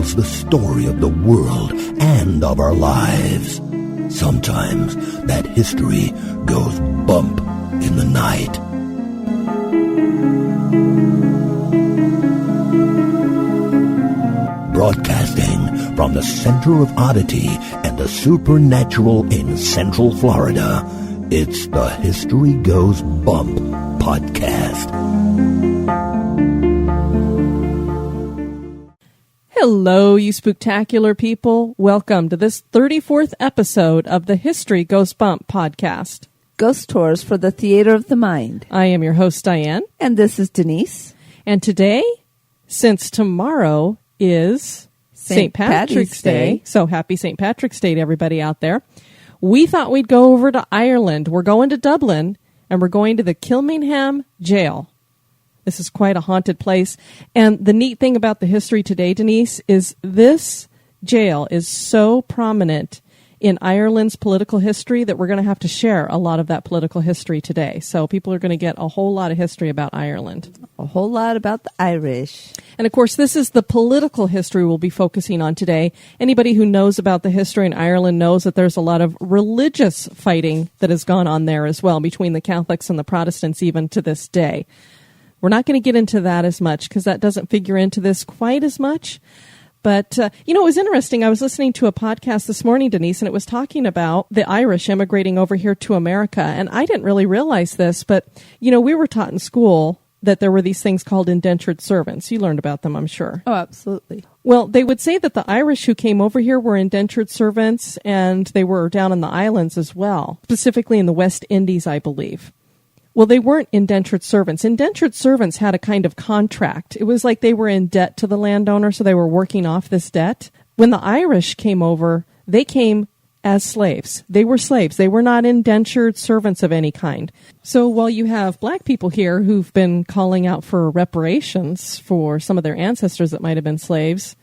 tells the story of the world and of our lives. Sometimes that history goes bump in the night. Broadcasting from the center of oddity and the supernatural in Central Florida, it's the History Goes Bump podcast. Hello, you spooktacular people. Welcome to this 34th episode of the History Goes Bump podcast. Ghost tours for the theater of the mind. I am your host, Diane. And this is Denise. And today, since tomorrow is St. Patrick's Day, so happy St. Patrick's Day to everybody out there, we thought we'd go over to Ireland. We're going to Dublin, and we're going to the Kilmainham Gaol. This is quite a haunted place. And the neat thing about the history today, Denise, is this jail is so prominent in Ireland's political history that we're going to have to share a lot of that political history today. So people are going to get a whole lot of history about Ireland. A whole lot about the Irish. And of course, this is the political history we'll be focusing on today. Anybody who knows about the history in Ireland knows that there's a lot of religious fighting that has gone on there as well, between the Catholics and the Protestants even to this day. We're not going to get into that as much because that doesn't figure into this quite as much. But, it was interesting. I was listening to a podcast this morning, Denise, and it was talking about the Irish immigrating over here to America. And I didn't really realize this, but, we were taught in school that there were these things called indentured servants. You learned about them, I'm sure. Oh, absolutely. Well, they would say that the Irish who came over here were indentured servants, and they were down in the islands as well, specifically in the West Indies, I believe. Well, they weren't indentured servants. Indentured servants had a kind of contract. It was like they were in debt to the landowner, so they were working off this debt. When the Irish came over, they came as slaves. They were slaves. They were not indentured servants of any kind. So while you have black people here who've been calling out for reparations for some of their ancestors that might have been slaves,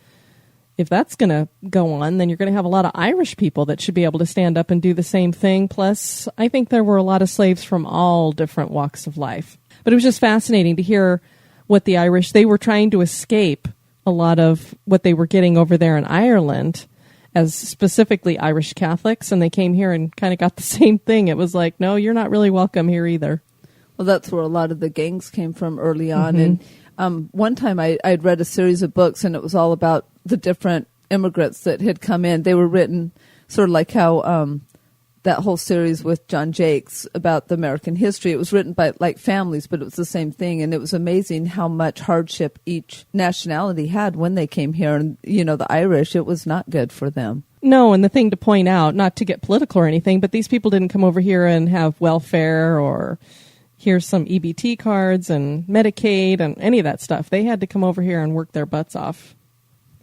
if that's going to go on, then you're going to have a lot of Irish people that should be able to stand up and do the same thing. Plus, I think there were a lot of slaves from all different walks of life. But it was just fascinating to hear what the Irish, they were trying to escape a lot of what they were getting over there in Ireland as specifically Irish Catholics, and they came here and kind of got the same thing. It was like, no, you're not really welcome here either. Well, that's where a lot of the gangs came from early on. Mm-hmm. And one time I'd read a series of books, and it was all about the different immigrants that had come in. They were written sort of like how that whole series with John Jakes about the American history. It was written by like families, but it was the same thing. And it was amazing how much hardship each nationality had when they came here. And, the Irish, it was not good for them. No, and the thing to point out, not to get political or anything, but these people didn't come over here and have welfare or here's some EBT cards and Medicaid and any of that stuff. They had to come over here and work their butts off.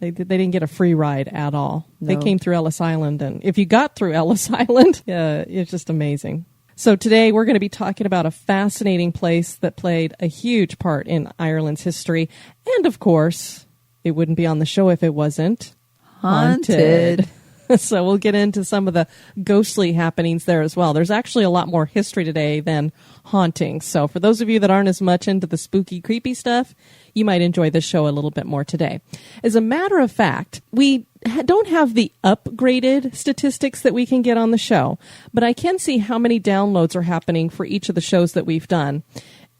They didn't get a free ride at all. No. They came through Ellis Island, and if you got through Ellis Island, it's just amazing. So today we're going to be talking about a fascinating place that played a huge part in Ireland's history. And of course, it wouldn't be on the show if it wasn't haunted. So we'll get into some of the ghostly happenings there as well. There's actually a lot more history today than hauntings. So for those of you that aren't as much into the spooky, creepy stuff, you might enjoy this show a little bit more today. As a matter of fact, we don't have the upgraded statistics that we can get on the show, but I can see how many downloads are happening for each of the shows that we've done.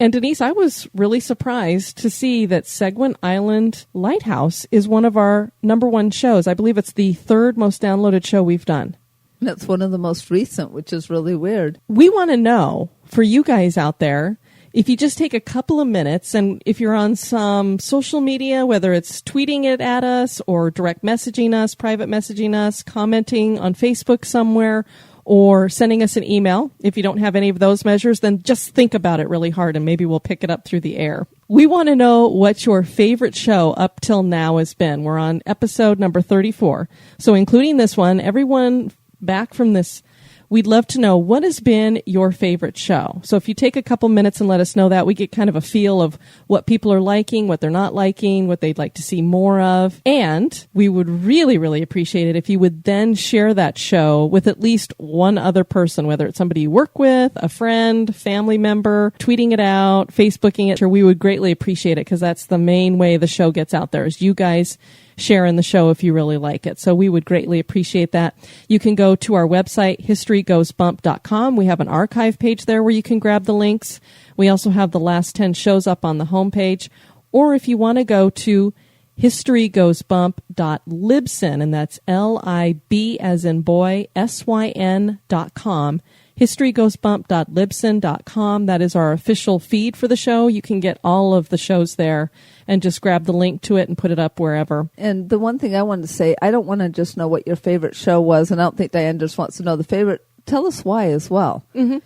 And Denise, I was really surprised to see that Seguin Island Lighthouse is one of our number one shows. I believe it's the third most downloaded show we've done. That's one of the most recent, which is really weird. We want to know, for you guys out there, if you just take a couple of minutes, and if you're on some social media, whether it's tweeting it at us or direct messaging us, private messaging us, commenting on Facebook somewhere, or sending us an email. If you don't have any of those measures, then just think about it really hard and maybe we'll pick it up through the air. We want to know what your favorite show up till now has been. We're on episode number 34. So including this one, everyone back from this, we'd love to know what has been your favorite show. So if you take a couple minutes and let us know that, we get kind of a feel of what people are liking, what they're not liking, what they'd like to see more of. And we would really, really appreciate it if you would then share that show with at least one other person, whether it's somebody you work with, a friend, family member, tweeting it out, Facebooking it. We would greatly appreciate it because that's the main way the show gets out there is you guys share in the show if you really like it. So we would greatly appreciate that. You can go to our website, historygoesbump.com. We have an archive page there where you can grab the links. We also have the last 10 shows up on the homepage. Or if you want to go to historygoesbump.libsyn, and that's LIB as in boy, SYN.com. historygoesbump.libsyn.com. That is our official feed for the show. You can get all of the shows there and just grab the link to it and put it up wherever. And the one thing I wanted to say, I don't want to just know what your favorite show was, and I don't think Diane just wants to know the favorite. Tell us why as well. Mm-hmm.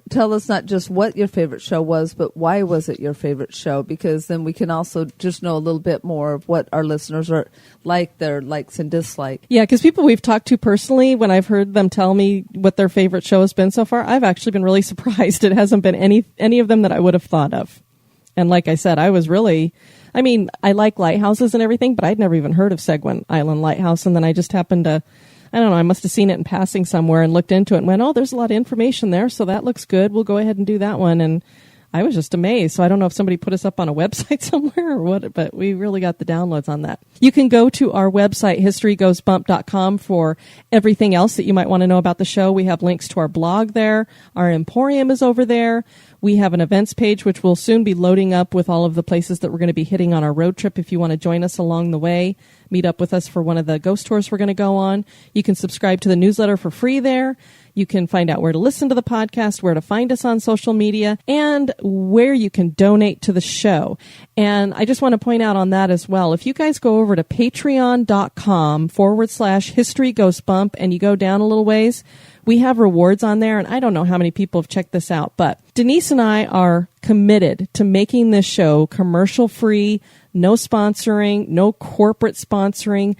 Tell us not just what your favorite show was, but why was it your favorite show? Because then we can also just know a little bit more of what our listeners are like, their likes and dislikes. Yeah, because people we've talked to personally, when I've heard them tell me what their favorite show has been so far, I've actually been really surprised. It hasn't been any of them that I would have thought of. And like I said, I like lighthouses and everything, but I'd never even heard of Seguin Island Lighthouse. And then I just happened to, I don't know, I must have seen it in passing somewhere and looked into it and went, oh, there's a lot of information there, so that looks good. We'll go ahead and do that one. And I was just amazed. So I don't know if somebody put us up on a website somewhere or what, but we really got the downloads on that. You can go to our website, historygoesbump.com, for everything else that you might want to know about the show. We have links to our blog there. Our Emporium is over there. We have an events page, which will soon be loading up with all of the places that we're going to be hitting on our road trip. If you want to join us along the way, meet up with us for one of the ghost tours we're going to go on. You can subscribe to the newsletter for free there. You can find out where to listen to the podcast, where to find us on social media, and where you can donate to the show. And I just want to point out on that as well. If you guys go over to patreon.com/historygoesbump and you go down a little ways, we have rewards on there, and I don't know how many people have checked this out, but Denise and I are committed to making this show commercial-free, no sponsoring, no corporate sponsoring.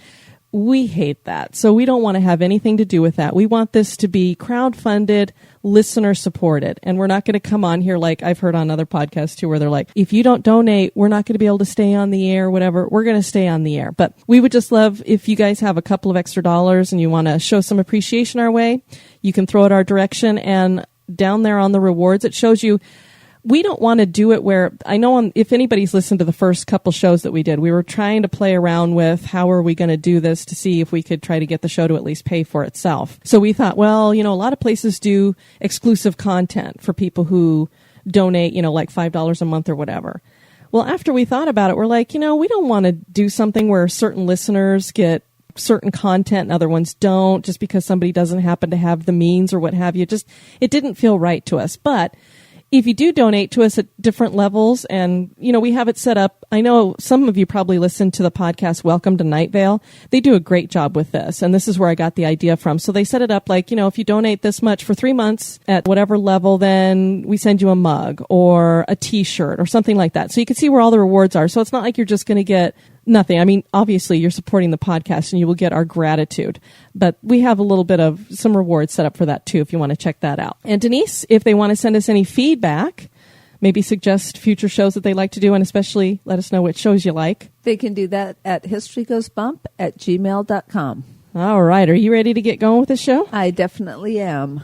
We hate that. So we don't want to have anything to do with that. We want this to be crowdfunded, listener-supported. And we're not going to come on here like I've heard on other podcasts, too, where they're like, if you don't donate, we're not going to be able to stay on the air, whatever. We're going to stay on the air. But we would just love if you guys have a couple of extra dollars and you want to show some appreciation our way, you can throw it our direction. And down there on the rewards, it shows you. We don't want to do it where, I know if anybody's listened to the first couple shows that we did, we were trying to play around with how are we going to do this to see if we could try to get the show to at least pay for itself. So we thought, well, a lot of places do exclusive content for people who donate, like $5 a month or whatever. Well, after we thought about it, we're like, we don't want to do something where certain listeners get certain content and other ones don't, just because somebody doesn't happen to have the means or what have you. It didn't feel right to us. But if you do donate to us at different levels, and, we have it set up. I know some of you probably listened to the podcast Welcome to Night Vale. They do a great job with this, and this is where I got the idea from. So they set it up like, if you donate this much for 3 months at whatever level, then we send you a mug or a T-shirt or something like that. So you can see where all the rewards are. So it's not like you're just going to get nothing. I mean, obviously, you're supporting the podcast and you will get our gratitude. But we have a little bit of some rewards set up for that, too, if you want to check that out. And Denise, if they want to send us any feedback, maybe suggest future shows that they like to do, and especially let us know what shows you like. They can do that at historygoesbump@gmail.com. All right. Are you ready to get going with the show? I definitely am.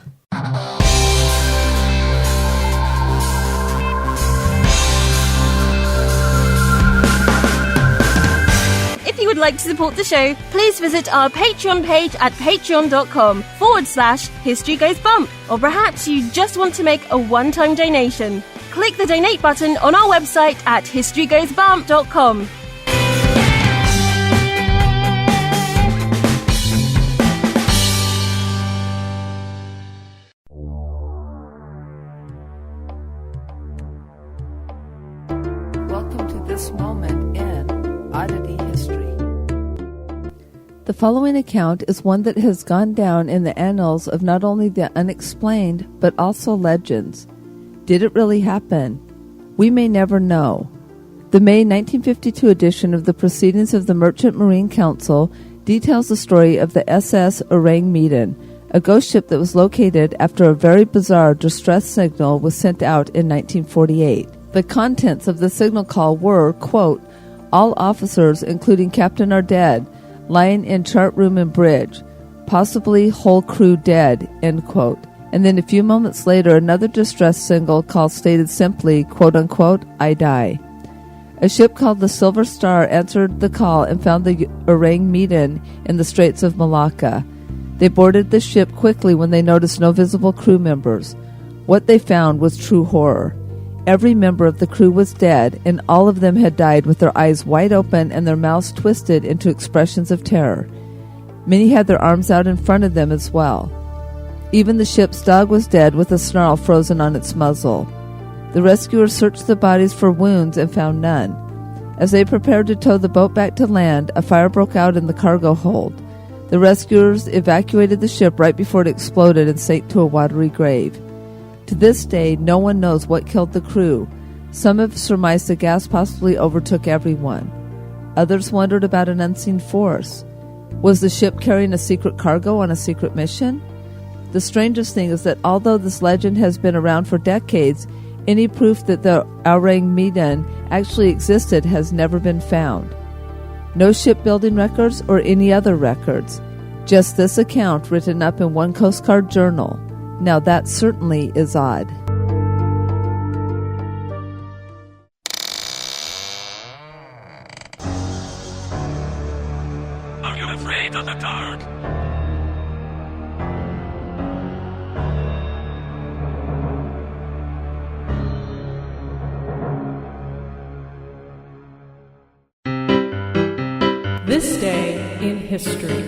If you would like to support the show, please visit our Patreon page at patreon.com/historygoesbump. Or perhaps you just want to make a one-time donation. Click the donate button on our website at historygoesbump.com. Welcome to this moment in Oddity history. The following account is one that has gone down in the annals of not only the unexplained, but also legends. Did it really happen? We may never know. The May 1952 edition of the Proceedings of the Merchant Marine Council details the story of the SS Ourang Medan, a ghost ship that was located after a very bizarre distress signal was sent out in 1948. The contents of the signal call were, quote, "All officers, including captain, are dead, lying in chart room and bridge, possibly whole crew dead," end quote. And then a few moments later, another distress signal call stated simply, quote unquote, "I die." A ship called the Silver Star answered the call and found the Ourang Medan in the Straits of Malacca. They boarded the ship quickly when they noticed no visible crew members. What they found was true horror. Every member of the crew was dead, and all of them had died with their eyes wide open and their mouths twisted into expressions of terror. Many had their arms out in front of them as well. Even the ship's dog was dead with a snarl frozen on its muzzle. The rescuers searched the bodies for wounds and found none. As they prepared to tow the boat back to land, a fire broke out in the cargo hold. The rescuers evacuated the ship right before it exploded and sank to a watery grave. To this day, no one knows what killed the crew. Some have surmised the gas possibly overtook everyone. Others wondered about an unseen force. Was the ship carrying a secret cargo on a secret mission? The strangest thing is that although this legend has been around for decades, any proof that the Arang Medan actually existed has never been found. No shipbuilding records or any other records. Just this account written up in one Coast Guard journal. Now that certainly is odd. Are you afraid of the dark? This day in history.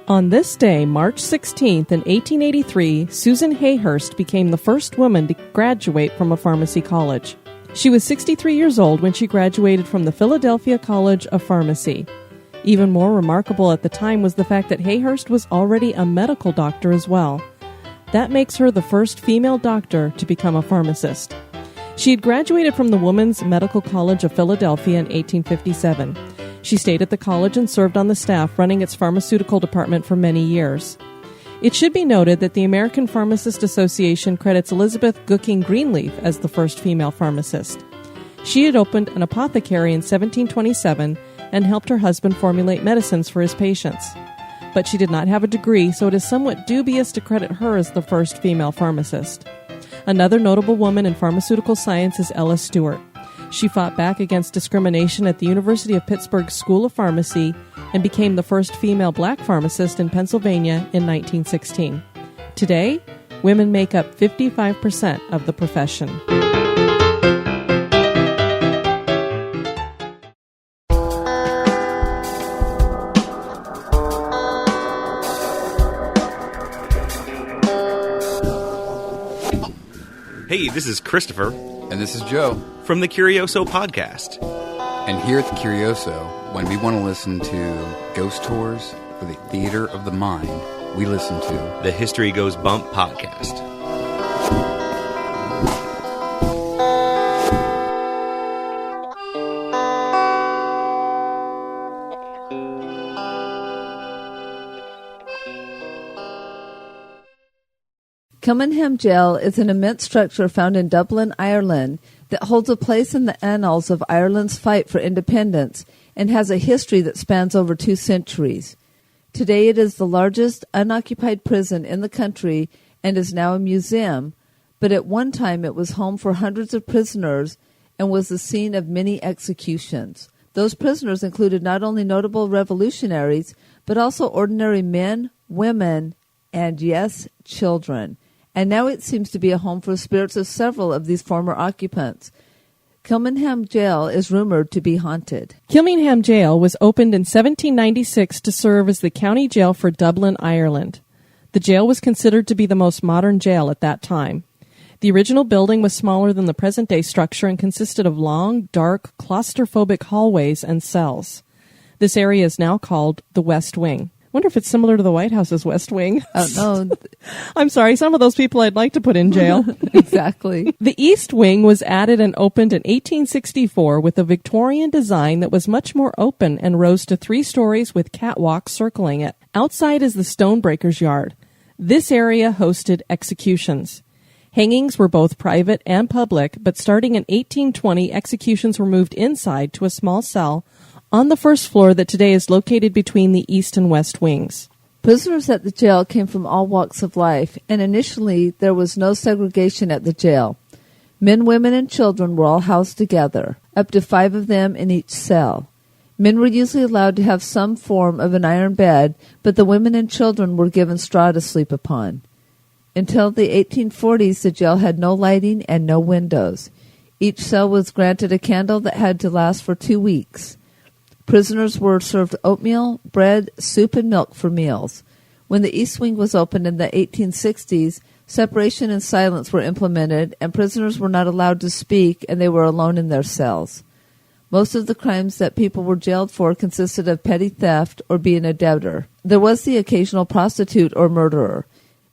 On this day, March 16th, in 1883, Susan Hayhurst became the first woman to graduate from a pharmacy college. She was 63 years old when she graduated from the Philadelphia College of Pharmacy. Even more remarkable at the time was the fact that Hayhurst was already a medical doctor as well. That makes her the first female doctor to become a pharmacist. She had graduated from the Women's Medical College of Philadelphia in 1857. She stayed at the college and served on the staff running its pharmaceutical department for many years. It should be noted that the American Pharmacist Association credits Elizabeth Gooking Greenleaf as the first female pharmacist. She had opened an apothecary in 1727 and helped her husband formulate medicines for his patients. But she did not have a degree, so it is somewhat dubious to credit her as the first female pharmacist. Another notable woman in pharmaceutical science is Ella Stewart. She fought back against discrimination at the University of Pittsburgh School of Pharmacy and became the first female black pharmacist in Pennsylvania in 1916. Today, women make up 55% of the profession. Hey, this is Christopher. And this is Joe. From the Curioso Podcast. And here at the Curioso, when we want to listen to ghost tours for the theater of the mind, we listen to the History Goes Bump Podcast. Kilmainham Gaol is an immense structure found in Dublin, Ireland, that holds a place in the annals of Ireland's fight for independence and has a history that spans over 2 centuries. Today it is the largest unoccupied prison in the country and is now a museum, but at one time it was home for hundreds of prisoners and was the scene of many executions. Those prisoners included not only notable revolutionaries, but also ordinary men, women, and, yes, children. And now it seems to be a home for the spirits of several of these former occupants. Kilmainham Gaol is rumored to be haunted. Kilmainham Gaol was opened in 1796 to serve as the county jail for Dublin, Ireland. The jail was considered to be the most modern jail at that time. The original building was smaller than the present-day structure and consisted of long, dark, claustrophobic hallways and cells. This area is now called the West Wing. I wonder if it's similar to the White House's West Wing. Oh, no. I'm sorry, some of those people I'd like to put in jail. Exactly. The East Wing was added and opened in 1864 with a Victorian design that was much more open and rose to 3 stories with catwalks circling it. Outside is the Stonebreaker's Yard. This area hosted executions. Hangings were both private and public, but starting in 1820, executions were moved inside to a small cell on the first floor that today is located between the East and West Wings. Prisoners at the jail came from all walks of life, and initially there was no segregation at the jail. Men, women, and children were all housed together, up to 5 of them in each cell. Men were usually allowed to have some form of an iron bed, but the women and children were given straw to sleep upon. Until the 1840s, the jail had no lighting and no windows. Each cell was granted a candle that had to last for 2 weeks. Prisoners were served oatmeal, bread, soup, and milk for meals. When the East Wing was opened in the 1860s, separation and silence were implemented, and prisoners were not allowed to speak, and they were alone in their cells. Most of the crimes that people were jailed for consisted of petty theft or being a debtor. There was the occasional prostitute or murderer.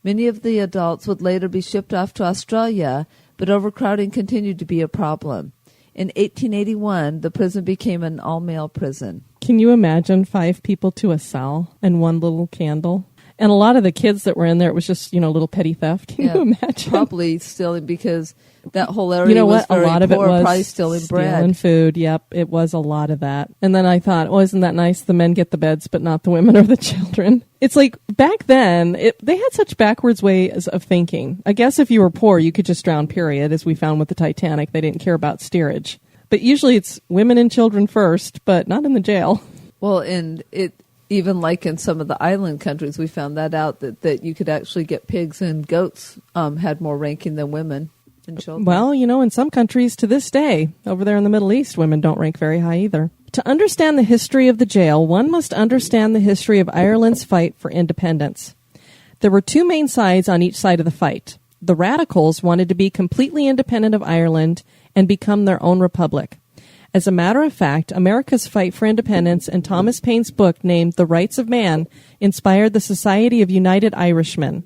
Many of the adults would later be shipped off to Australia, but overcrowding continued to be a problem. In 1881, the prison became an all-male prison. Can you imagine 5 people to a cell and 1 little candle? And a lot of the kids that were in there, it was just, little petty theft. Can you imagine? Probably stealing, because that whole area was very a lot of poor, it was probably stealing bread. Stealing food, yep. It was a lot of that. And then I thought, isn't that nice? The men get the beds, but not the women or the children. It's like, back then, they had such backwards ways of thinking. I guess if you were poor, you could just drown, period, as we found with the Titanic. They didn't care about steerage. But usually it's women and children first, but not in the jail. Well, and even like in some of the island countries, we found that out, that you could actually get pigs and goats had more ranking than women and children. Well, in some countries to this day, over there in the Middle East, women don't rank very high either. To understand the history of the jail, one must understand the history of Ireland's fight for independence. There were 2 main sides on each side of the fight. The radicals wanted to be completely independent of Ireland and become their own republic. As a matter of fact, America's fight for independence and Thomas Paine's book named The Rights of Man inspired the Society of United Irishmen.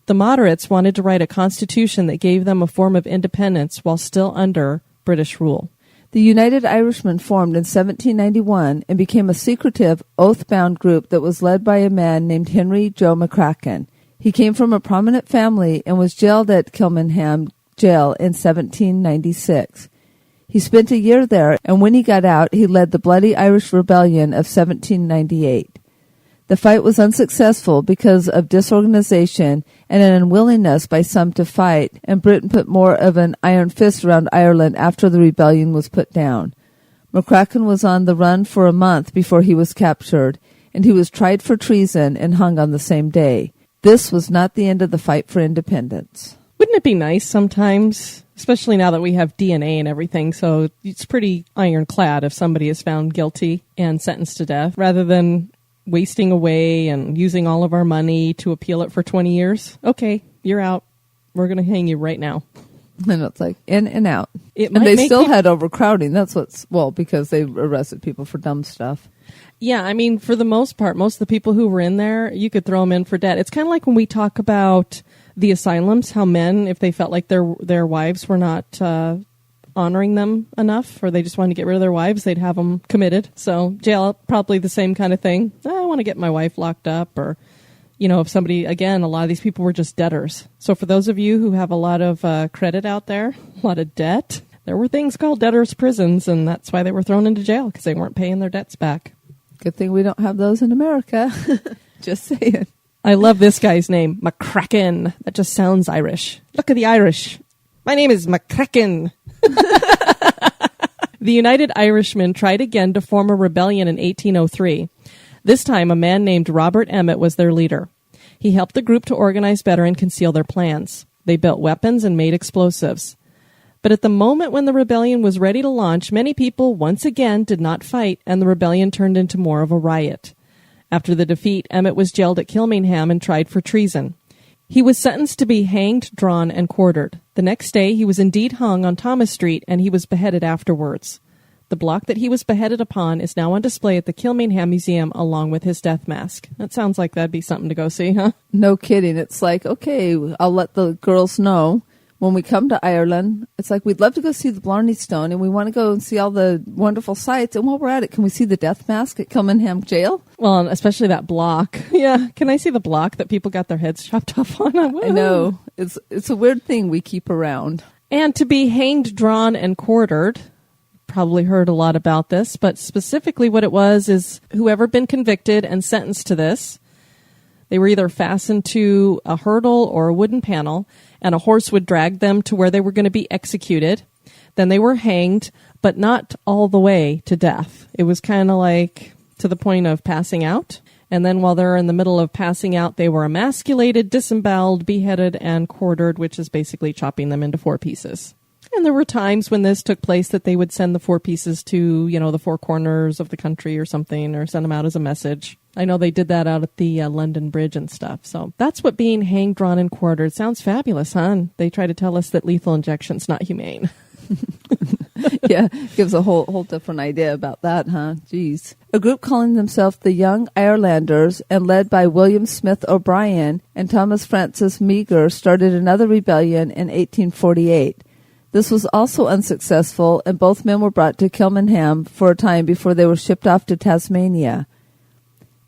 The moderates wanted to write a constitution that gave them a form of independence while still under British rule. The United Irishmen formed in 1791 and became a secretive, oath-bound group that was led by a man named Henry Joe McCracken. He came from a prominent family and was jailed at Kilmainham Gaol in 1796. He spent a year there, and when he got out, he led the Bloody Irish Rebellion of 1798. The fight was unsuccessful because of disorganization and an unwillingness by some to fight, and Britain put more of an iron fist around Ireland after the rebellion was put down. McCracken was on the run for a month before he was captured, and he was tried for treason and hung on the same day. This was not the end of the fight for independence. Wouldn't it be nice sometimes, especially now that we have DNA and everything, so it's pretty ironclad if somebody is found guilty and sentenced to death, rather than wasting away and using all of our money to appeal it for 20 years? Okay, you're out. We're going to hang you right now. And it's like in and out. And they still had overcrowding. That's because they arrested people for dumb stuff. Yeah, I mean, for the most part, most of the people who were in there, you could throw them in for debt. It's kind of like when we talk about the asylums, how men, if they felt like their wives were not honoring them enough, or they just wanted to get rid of their wives, they'd have them committed. So jail, probably the same kind of thing. I want to get my wife locked up, or, if somebody, again, a lot of these people were just debtors. So for those of you who have a lot of credit out there, a lot of debt, there were things called debtors' prisons, and that's why they were thrown into jail, because they weren't paying their debts back. Good thing we don't have those in America. Just saying. I love this guy's name, McCracken. That just sounds Irish. Look at the Irish. My name is McCracken. The United Irishmen tried again to form a rebellion in 1803. This time, a man named Robert Emmet was their leader. He helped the group to organize better and conceal their plans. They built weapons and made explosives. But at the moment when the rebellion was ready to launch, many people once again did not fight, and the rebellion turned into more of a riot. After the defeat, Emmet was jailed at Kilmainham and tried for treason. He was sentenced to be hanged, drawn, and quartered. The next day, he was indeed hung on Thomas Street, and he was beheaded afterwards. The block that he was beheaded upon is now on display at the Kilmainham Museum along with his death mask. That sounds like that'd be something to go see, huh? No kidding. It's like, okay, I'll let the girls know when we come to Ireland. It's like, we'd love to go see the Blarney Stone, and we want to go and see all the wonderful sights. And while we're at it, can we see the death mask at Kilmainham Gaol? Well, especially that block. Yeah. Can I see the block that people got their heads chopped off on? I know. It's a weird thing we keep around. And to be hanged, drawn, and quartered, probably heard a lot about this, but specifically what it was is whoever been convicted and sentenced to this, They were either fastened to a hurdle or a wooden panel, and a horse would drag them to where they were going to be executed. Then they were hanged, but not all the way to death. It was kind of like to the point of passing out. And then while they're in the middle of passing out, they were emasculated, disemboweled, beheaded, and quartered, which is basically chopping them into 4 pieces. And there were times when this took place that they would send the 4 pieces to, the 4 corners of the country or something, or send them out as a message. I know they did that out at the London Bridge and stuff. So that's what being hanged, drawn, and quartered sounds fabulous, huh? And they try to tell us that lethal injection's not humane. Yeah, gives a whole different idea about that, huh? Jeez. A group calling themselves the Young Irelanders and led by William Smith O'Brien and Thomas Francis Meagher started another rebellion in 1848. This was also unsuccessful, and both men were brought to Kilmainham for a time before they were shipped off to Tasmania.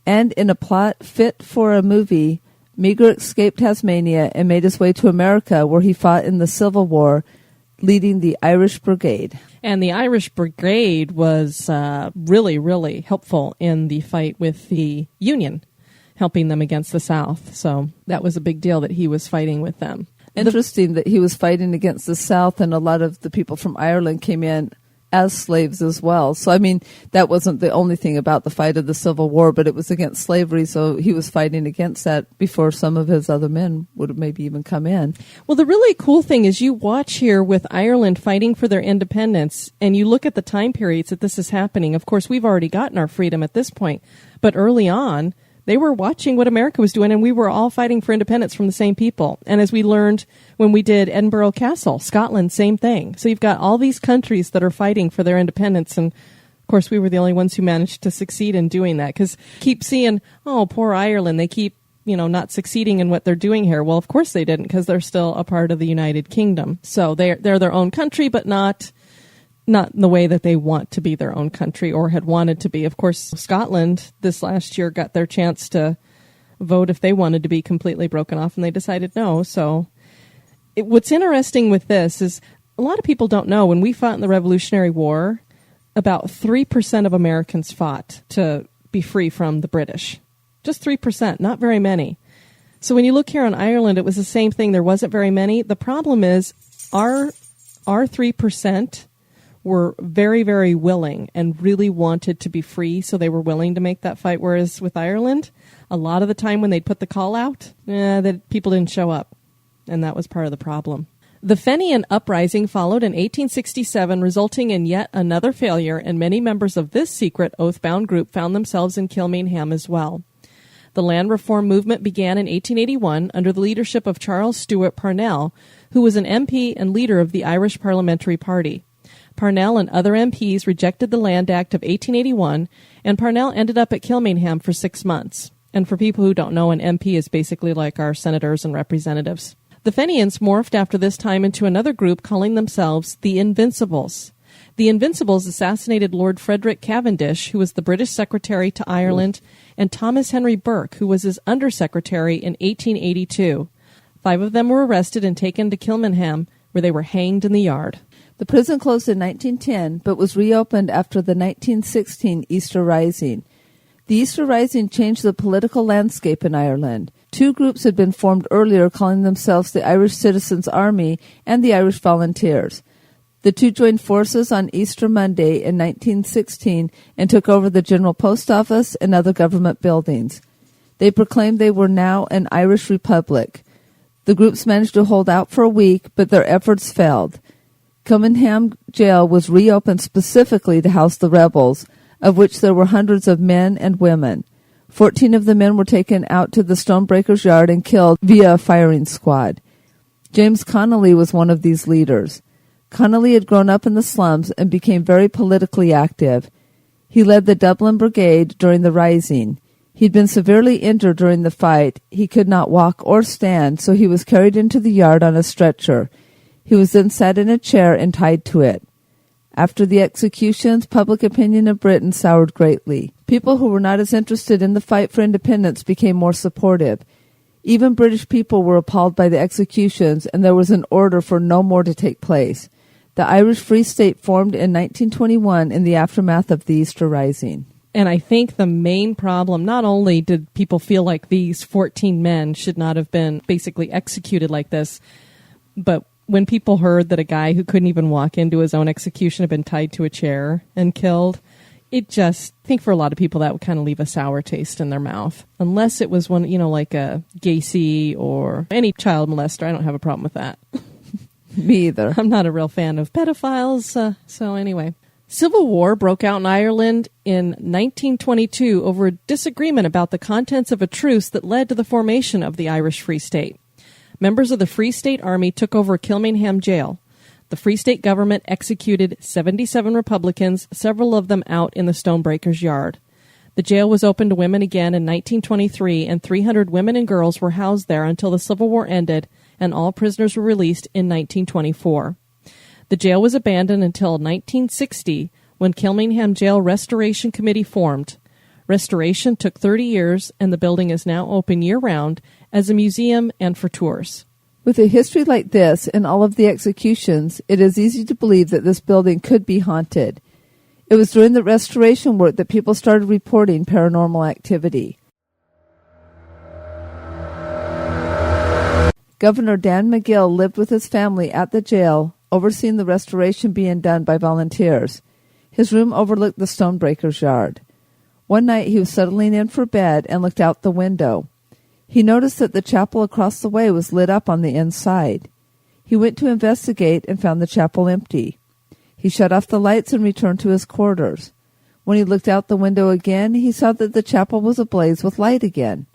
And in a plot fit for a movie, Meagher escaped Tasmania and made his way to America, where he fought in the Civil War, leading the Irish Brigade. And the Irish Brigade was really, really helpful in the fight with the Union, helping them against the South. So that was a big deal that he was fighting with them. Interesting that he was fighting against the South, and a lot of the people from Ireland came in as slaves as well. So, I mean, that wasn't the only thing about the fight of the Civil War, but it was against slavery, so he was fighting against that before some of his other men would have maybe even come in. Well, the really cool thing is you watch here with Ireland fighting for their independence, and you look at the time periods that this is happening. Of course, we've already gotten our freedom at this point, but early on, they were watching what America was doing, and we were all fighting for independence from the same people. And as we learned when we did Edinburgh Castle, Scotland, same thing. So you've got all these countries that are fighting for their independence, and of course we were the only ones who managed to succeed in doing that, because keep seeing, oh, poor Ireland, they keep not succeeding in what they're doing here. Well, of course they didn't, because they're still a part of the United Kingdom. So they're their own country, but not in the way that they want to be their own country or had wanted to be. Of course, Scotland this last year got their chance to vote if they wanted to be completely broken off, and they decided no. So what's interesting with this is a lot of people don't know, when we fought in the Revolutionary War, about 3% of Americans fought to be free from the British. Just 3%, not very many. So when you look here on Ireland, it was the same thing. There wasn't very many. The problem is our 3% were very, very willing and really wanted to be free, so they were willing to make that fight. Whereas with Ireland, a lot of the time when they'd put the call out, that people didn't show up, and that was part of the problem. The Fenian Uprising followed in 1867, resulting in yet another failure, and many members of this secret oath-bound group found themselves in Kilmainham as well. The land reform movement began in 1881 under the leadership of Charles Stewart Parnell, who was an MP and leader of the Irish Parliamentary Party. Parnell and other MPs rejected the Land Act of 1881, and Parnell ended up at Kilmainham for 6 months. And for people who don't know, an MP is basically like our senators and representatives. The Fenians morphed after this time into another group calling themselves the Invincibles. The Invincibles assassinated Lord Frederick Cavendish, who was the British Secretary to Ireland, and Thomas Henry Burke, who was his Undersecretary in 1882. 5 of them were arrested and taken to Kilmainham, where they were hanged in the yard. The prison closed in 1910, but was reopened after the 1916 Easter Rising. The Easter Rising changed the political landscape in Ireland. 2 groups had been formed earlier, calling themselves the Irish Citizens' Army and the Irish Volunteers. The 2 joined forces on Easter Monday in 1916 and took over the General Post Office and other government buildings. They proclaimed they were now an Irish Republic. The groups managed to hold out for a week, but their efforts failed. Kilmainham Gaol was reopened specifically to house the rebels, of which there were hundreds of men and women. 14 of the men were taken out to the Stonebreakers' yard and killed via a firing squad. James Connolly was one of these leaders. Connolly had grown up in the slums and became very politically active. He led the Dublin Brigade during the Rising. He'd been severely injured during the fight. He could not walk or stand, so he was carried into the yard on a stretcher. He was then sat in a chair and tied to it. After the executions, public opinion of Britain soured greatly. People who were not as interested in the fight for independence became more supportive. Even British people were appalled by the executions, and there was an order for no more to take place. The Irish Free State formed in 1921 in the aftermath of the Easter Rising. And I think the main problem, not only did people feel like these 14 men should not have been basically executed like this, but when people heard that a guy who couldn't even walk into his own execution had been tied to a chair and killed, I think for a lot of people that would kind of leave a sour taste in their mouth. Unless it was one, like a Gacy or any child molester. I don't have a problem with that. Me either. I'm not a real fan of pedophiles. So anyway. Civil War broke out in Ireland in 1922 over a disagreement about the contents of a truce that led to the formation of the Irish Free State. Members of the Free State Army took over Kilmainham Gaol. The Free State government executed 77 Republicans, several of them out in the Stonebreakers' yard. The jail was opened to women again in 1923, and 300 women and girls were housed there until the Civil War ended, and all prisoners were released in 1924. The jail was abandoned until 1960, when Kilmainham Jail Restoration Committee formed. Restoration took 30 years, and the building is now open year-round as a museum and for tours. With a history like this and all of the executions, it is easy to believe that this building could be haunted. It was during the restoration work that people started reporting paranormal activity. Governor Dan McGill lived with his family at the jail, overseeing the restoration being done by volunteers. His room overlooked the Stonebreakers' yard. One night he was settling in for bed and looked out the window. He noticed that the chapel across the way was lit up on the inside. He went to investigate and found the chapel empty. He shut off the lights and returned to his quarters. When he looked out the window again, he saw that the chapel was ablaze with light again.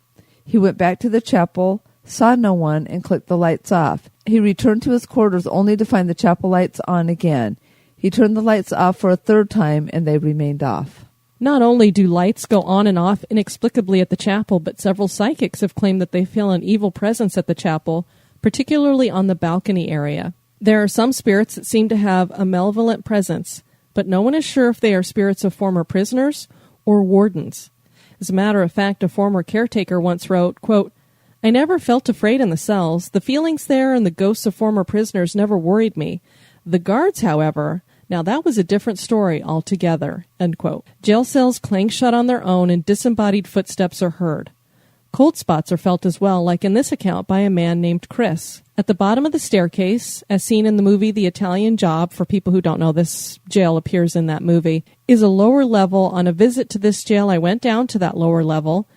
He went back to the chapel, saw no one, and clicked the lights off. He returned to his quarters only to find the chapel lights on again. He turned the lights off for a third time, and they remained off. Not only do lights go on and off inexplicably at the chapel, but several psychics have claimed that they feel an evil presence at the chapel, particularly on the balcony area. There are some spirits that seem to have a malevolent presence, but no one is sure if they are spirits of former prisoners or wardens. As a matter of fact, a former caretaker once wrote, quote, "I never felt afraid in the cells. The feelings there and the ghosts of former prisoners never worried me. The guards, however, now that was a different story altogether." End quote. Jail cells clang shut on their own and disembodied footsteps are heard. Cold spots are felt as well, like in this account by a man named Chris. At the bottom of the staircase, as seen in the movie The Italian Job, for people who don't know, this jail appears in that movie, is a lower level. On a visit to this jail, I went down to that lower level.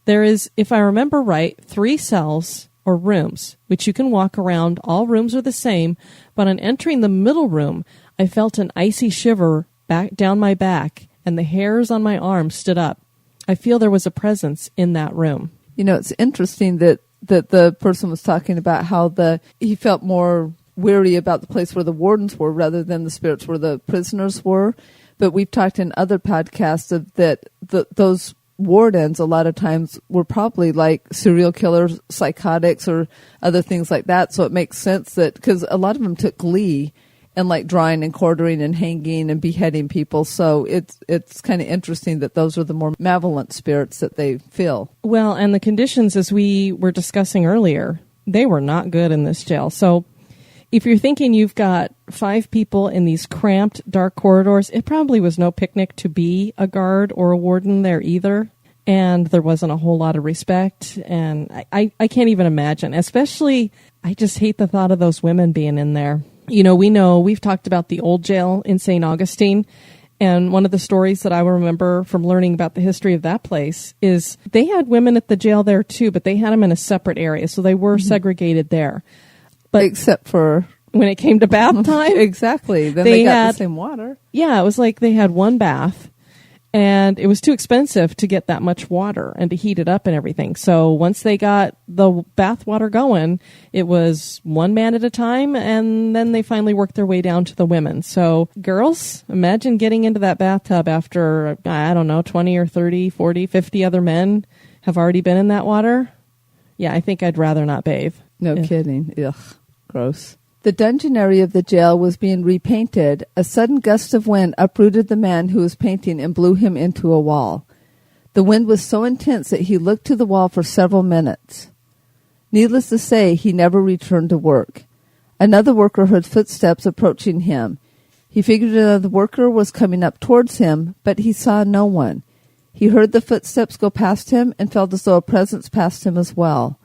There is, if I remember right, 3 cells or rooms, which you can walk around. All rooms are the same, but on entering the middle room, I felt an icy shiver back down my back, and the hairs on my arms stood up. I feel there was a presence in that room. You know, it's interesting that the person was talking about how he felt more weary about the place where the wardens were rather than the spirits where the prisoners were. But we've talked in other podcasts of that those wardens a lot of times were probably like serial killers, psychotics, or other things like that. So it makes sense that, because a lot of them took glee and like drawing and quartering and hanging and beheading people. So it's kind of interesting that those are the more malevolent spirits that they feel. Well, and the conditions, as we were discussing earlier, they were not good in this jail. So if you're thinking you've got 5 people in these cramped, dark corridors, it probably was no picnic to be a guard or a warden there either. And there wasn't a whole lot of respect. And I can't even imagine. Especially, I just hate the thought of those women being in there. You know, we've talked about the old jail in St. Augustine. And one of the stories that I remember from learning about the history of that place is they had women at the jail there too, but they had them in a separate area. So they were segregated there. But except for when it came to bath time. Exactly. Then they got the same water. Yeah, it was like they had one bath. And it was too expensive to get that much water and to heat it up and everything. So once they got the bath water going, it was one man at a time, and then they finally worked their way down to the women. So girls, imagine getting into that bathtub after, I don't know, 20 or 30, 40, 50 other men have already been in that water. Yeah, I think I'd rather not bathe. No kidding. Ugh, gross. The dungeon area of the jail was being repainted. A sudden gust of wind uprooted the man who was painting and blew him into a wall. The wind was so intense that he looked to the wall for several minutes. Needless to say, he never returned to work. Another worker heard footsteps approaching him. He figured another worker was coming up towards him, but he saw no one. He heard the footsteps go past him and felt as though a presence passed him as well.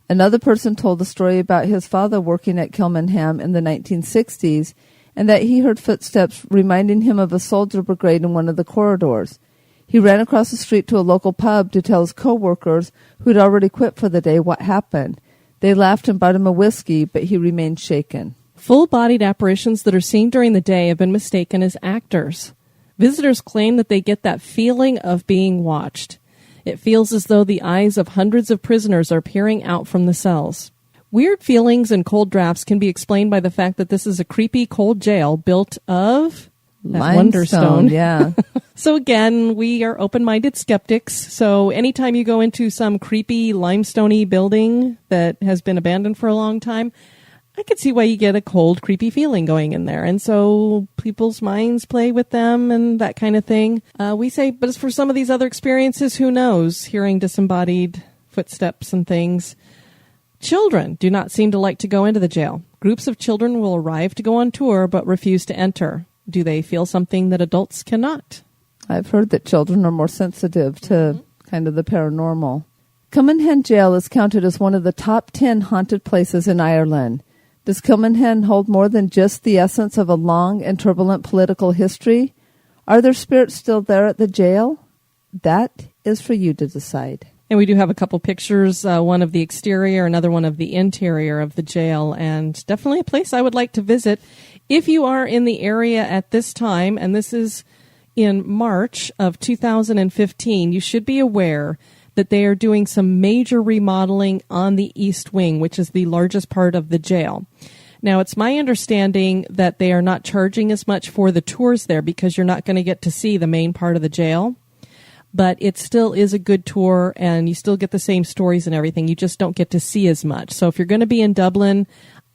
Another person told the story about his father working at Kilmainham in the 1960s, and that he heard footsteps reminding him of a soldier brigade in one of the corridors. He ran across the street to a local pub to tell his co-workers, who'd already quit for the day, what happened. They laughed and bought him a whiskey, but he remained shaken. Full-bodied apparitions that are seen during the day have been mistaken as actors. Visitors claim that they get that feeling of being watched. It feels as though the eyes of hundreds of prisoners are peering out from the cells. Weird feelings and cold drafts can be explained by the fact that this is a creepy, cold jail built of limestone. Yeah. So again, we are open-minded skeptics. So anytime you go into some creepy, limestoney building that has been abandoned for a long time, I could see why you get a cold, creepy feeling going in there. And so people's minds play with them and that kind of thing. We say, but as for some of these other experiences, who knows? Hearing disembodied footsteps and things. Children do not seem to like to go into the jail. Groups of children will arrive to go on tour but refuse to enter. Do they feel something that adults cannot? I've heard that children are more sensitive to kind of the paranormal. Kilmainham Jail is counted as one of the top 10 haunted places in Ireland. Does Kilmainham hold more than just the essence of a long and turbulent political history? Are there spirits still there at the jail? That is for you to decide. And we do have a couple pictures, one of the exterior, another one of the interior of the jail, and definitely a place I would like to visit. If you are in the area at this time, and this is in March of 2015, you should be aware that they are doing some major remodeling on the East Wing, which is the largest part of the jail. Now, it's my understanding that they are not charging as much for the tours there because you're not going to get to see the main part of the jail. But it still is a good tour, and you still get the same stories and everything. You just don't get to see as much. So if you're going to be in Dublin,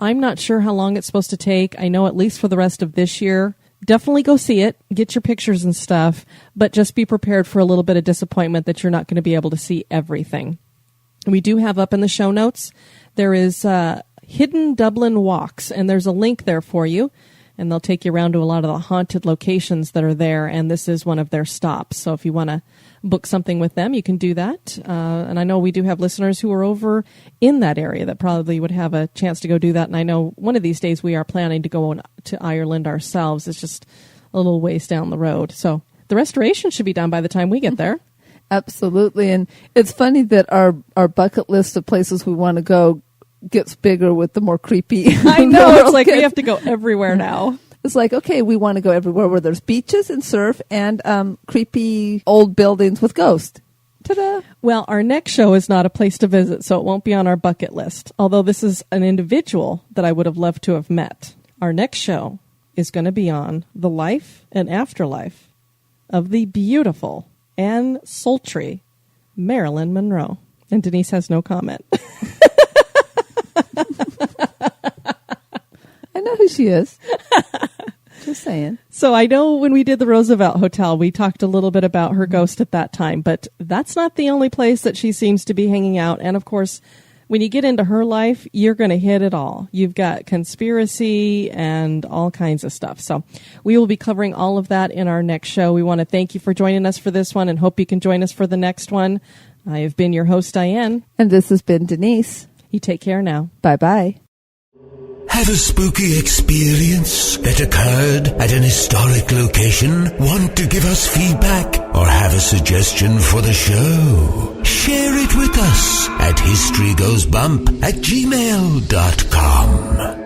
I'm not sure how long it's supposed to take. I know at least for the rest of this year. Definitely go see it, get your pictures and stuff, but just be prepared for a little bit of disappointment that you're not going to be able to see everything. We do have up in the show notes, there is Hidden Dublin Walks, and there's a link there for you, and they'll take you around to a lot of the haunted locations that are there, and this is one of their stops. So if you want to book something with them, you can do that. And I know we do have listeners who are over in that area that probably would have a chance to go do that. And I know one of these days we are planning to go to Ireland ourselves. It's just a little ways down the road. So the restoration should be done by the time we get there. Absolutely. And it's funny that our bucket list of places we want to go gets bigger with the more creepy. I know. It's like we have to go everywhere now. It's like, okay, we want to go everywhere where there's beaches and surf and creepy old buildings with ghosts. Ta-da! Well, our next show is not a place to visit, so it won't be on our bucket list. Although this is an individual that I would have loved to have met. Our next show is going to be on the life and afterlife of the beautiful and sultry Marilyn Monroe. And Denise has no comment. I know who she is. Just saying. So I know when we did the Roosevelt Hotel, we talked a little bit about her ghost at that time, but that's not the only place that she seems to be hanging out. And of course, when you get into her life, you're going to hit it all. You've got conspiracy and all kinds of stuff. So we will be covering all of that in our next show. We want to thank you for joining us for this one and hope you can join us for the next one. I have been your host, Diane. And this has been Denise. You take care now. Bye-bye. Have a spooky experience that occurred at an historic location? Want to give us feedback or have a suggestion for the show? Share it with us at historygoesbump@gmail.com.